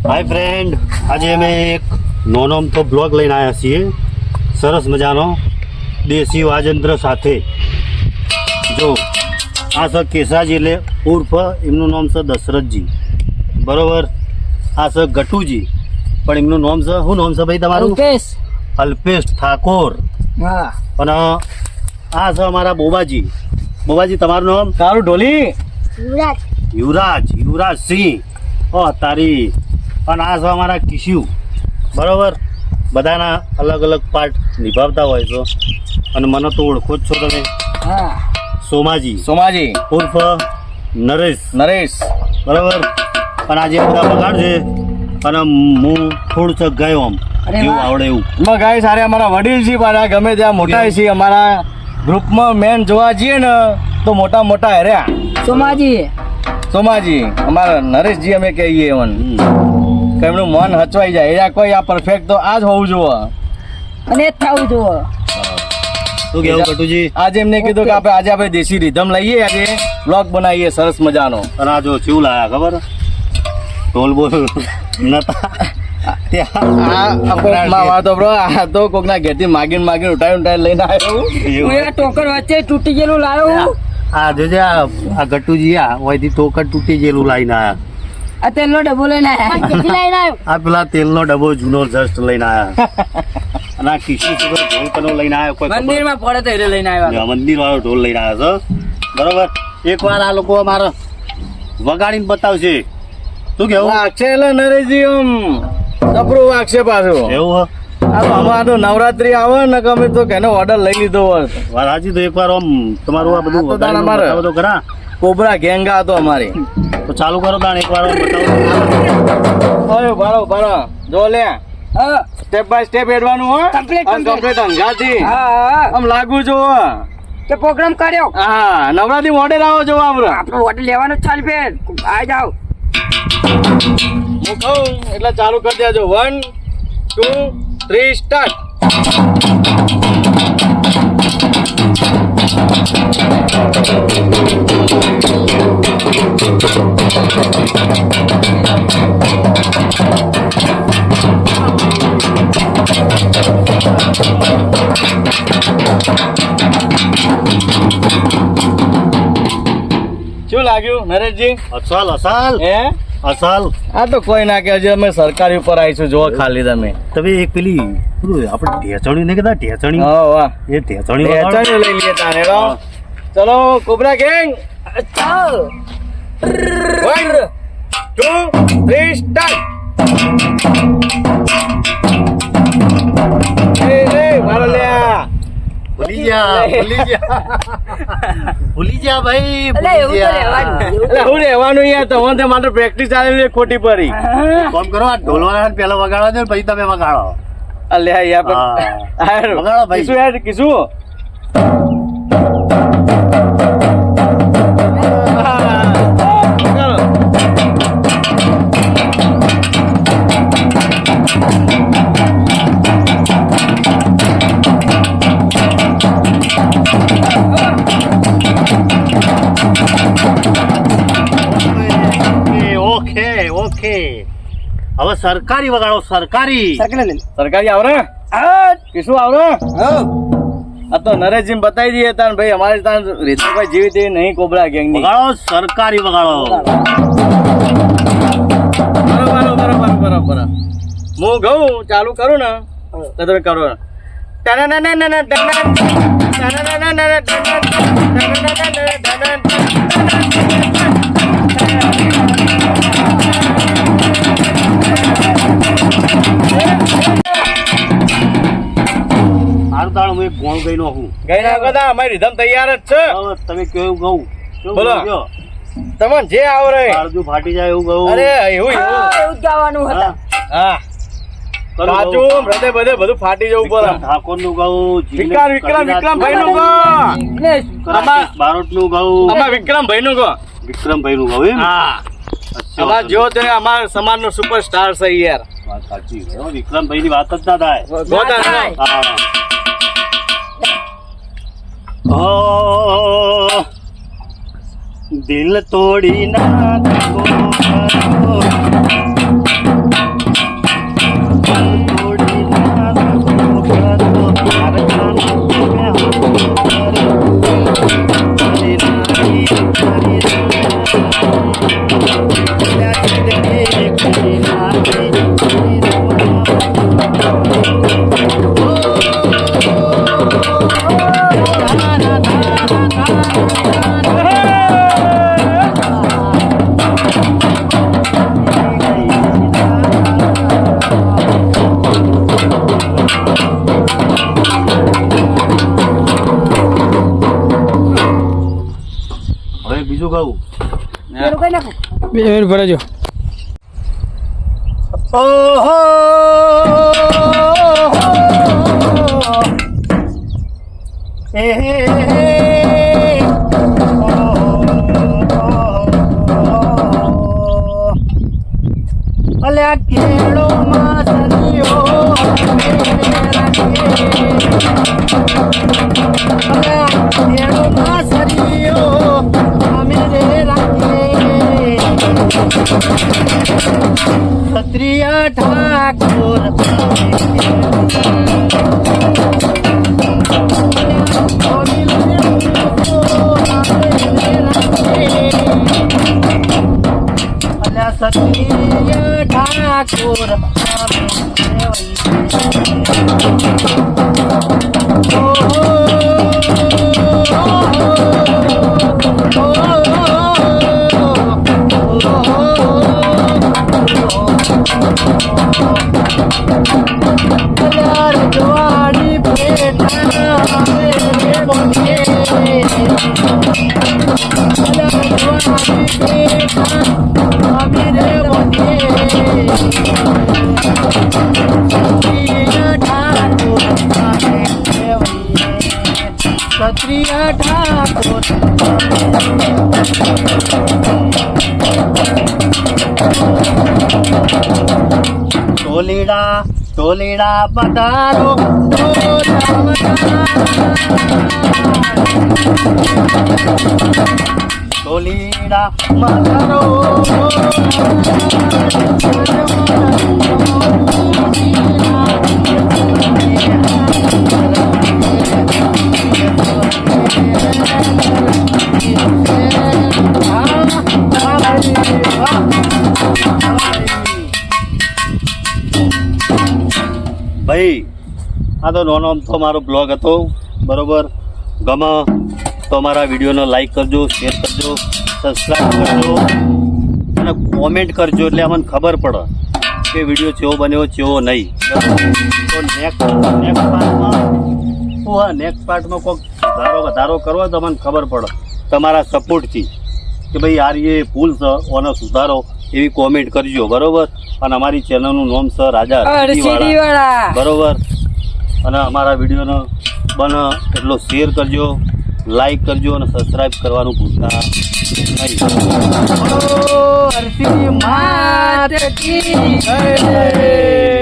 હાય friend, આજે અમે એક નોનો અમથો બ્લોગ લઈને આવ્યા છીએ, સરસ મજાનો દેશી વાજંત્ર સાથે. જો આ સર કેસાજી એટલે ઉર્ફ એમનું નામ છે દશરથજી, બરોબર. આ સર ગટુજી, પણ એમનું નામ છે, શું નામ છે ભાઈ તમારું? અલ્પેશ ઠાકોર. હા. અને આ છે અમારા બોબાજી. બોબાજી, તમારું નામ? તારું ઢોલી? યુવરાજ સિંહ. ઓ તારી. અને આ છે અમારા કિશુ, બરોબર. બધાના અલગ અલગ પાર્ટ નિભાવતા હોય છો, અને મને તો ઓળખો જ છો તમે. હા. સોમાજી ઉર્ફ નરેશ, બરોબર. પણ આજે બધા બગાડ છે, અને હું થોડું ચક ગયો આમ જેવું આવડે એવું. ગાય સારે અમારા વડીલ છે, પાછા ગમે ત્યાં મોટા છે. અમારા ગ્રુપમાં મેન જોવા જઈએ ને તો મોટા હેર્યા સોમાજી અમારા નરેશજી અમે કહીએ એમનું એમનું મન હચવાઈ જાય. કોઈ આ પરફેક્ટ તો આ જ હોવું જોઈએ અને જ થવું જોઈએ. શું કેવું કટુજી? આજે એમને કીધું કે આપણે દેશી રીધમ લઈએ, આજે બ્લોગ બનાવીએ સરસ મજાનો. અને આ જો કેવું લાયા ખબર? ઢોલ બોલ નતા કોકના ઘેરથી માગીને ઉઠાવી લઈને આવ્યો. ટોકર વચ્ચે તૂટી ગયેલું લાવ્યો. આ જોજે આ ગટુજી ઓયથી ટોકર તૂટી ગયેલું લાઈને આયા. આ તેલનો ડબ્બો લઈને આવ્યો. આ પેલા તેલનો ડબ્બો જૂનો જસ્ટ લઈને આયા. અને આ કિશુ ઢોલ કનો લઈને આવ્યો. કોઈ મંદિરમાં પડે તો એને લઈને આવ્યો. મંદિર વાળો ઢોલ લઈને આવ્યો છે, બરોબર. એકવાર આ લોકો અમારે વગાડીને બતાવશે. શું કેવું? વાગશે એટલે નરેશજી આમ જબરું વાગશે પાછું. એવું અમારે તો નવરાત્રી આવે ને અમે તો કેનો ઓર્ડર લઈ લીધો હોત. હાજી, તો એકવાર આમ તમારું આ બધું બતાવો તો ખરા. કોબરા ગેંગા હતો અમારી. તો ચાલુ કરો તાણ એકવાર બતાવો. બરો જો લે સ્ટેપ બાય સ્ટેપ એડવાનું હો. કમ્પ્લીટ અંગાથી આમ લાગુ જો કે પ્રોગ્રામ કર્યો. હા, નવરાત્રી મોડેલ આવો જો આપણે ઓર્ડર લેવાનો ચાલ ફેર આ જાવ. હું કહું એટલે ચાલુ કરી દેજો. 1 2 3 સ્ટાર્ટ. શું લાગ્યું નરેશજી? અસલ આ તો કોઈ ના કે હજી અમે સરકારી ઉપર આવીશું. જો ખાલી તમે એક પેલી આપણે ઢેચણી ને કહેતા ઢેચણી, વાહ એ ઢેચણી લઈ લઈએ તાને. ચલો કોબરા ગેંગ, 1 2 3 સ્ટાર્ટ. મારો લ્યા ભૂલી જા ભાઈ. હું રહેવાનું યાર, તમને માત્ર પ્રેક્ટિસ ચાલે ખોટી પડી. કોમ કરો, આ ઢોલવાળા પેલા વગાડવા દે, પછી તમે વગાડો. અલ્યા યાર વગાડો ભાઈ. શું યાર કીધું? ઓકે, હવે સરકારી વગાડો. સરકારી આવરે શું આવરે? આ તો નરેશજી બતાવી દઈએ તાન ભાઈ. અમારે તાન રીતભાઈ જેવી તેવી નહીં કોબરા ગેંગ ની. વગાડો, સરકારી વગાડો. બરોબર. હું ઘઉં ચાલુ કરું ને તો તમે કરો. હું એક ગોળ ગઈ નો હું ગઈ ના બધા અમારી રીધમ તૈયાર જ છે. તમે કેવું ગઉં? બોલો તમને જે આવડે. અડધું ફાટી જાય એવું ગઉં. અરે એવું જ ગાવાનું હતા. હા, સાચું. હૃદય બધું ફાટી જવું પડે. ઠાકોર નું ગઉં, વિક્રમભાઈ નું ગો, બારોટ નું ગઉં, વિક્રમભાઈ નું ગો, વિક્રમભાઈ નું ગઉં. એમ? હા, અમાર જો તે અમારા સમાજ નો સુપરસ્ટાર છે યાર. વાત સાચી. વિક્રમભાઈ ની વાત જ ના થાય. દિલ તોડી નાખો, 2 મિનિટ ભરાજો. ઓહો હે હે હે અલ્યા કેળો માં સરિયો અલ્યા કેળો માં સરિયો અમે રે રાખીએ ક્ષત્રિય ઠાકોર ક્ષત્રિય ઠાકોર રજવાડી પેટા ક્ષત્રિય ઠાકોર ટોલીડા ટોલીડા પધારો ટોલીડા પધારો ભાઈ આ તો નાનો અમથો મારો બ્લોગ હતો બરોબર. ગમે તો અમારા વિડીયોને લાઈક કરજો, શેર કરજો, સબસ્ક્રાઈબ કરજો અને કોમેન્ટ કરજો એટલે અમને ખબર પડે કે વિડીયો કેવો બન્યો કેવો નહીં. તો નેક્સ્ટ પાર્ટમાં કોઈક વધારો કરવો તો અમને ખબર પડે તમારા સપોર્ટથી કે ભાઈ યાર એ ભૂલ છે ઓનો સુધારો એવી કોમેન્ટ કરજો બરોબર. અને અમારી ચેનલનું નામ છે રાજા અરસીડીવાળા. બરોબર. અને અમારા વિડીયોનો બને એટલો શેર કરજો, લાઈક કરજો અને સબસ્ક્રાઈબ કરવાનું ભૂલતા નહીં. અરસી માત કી જય.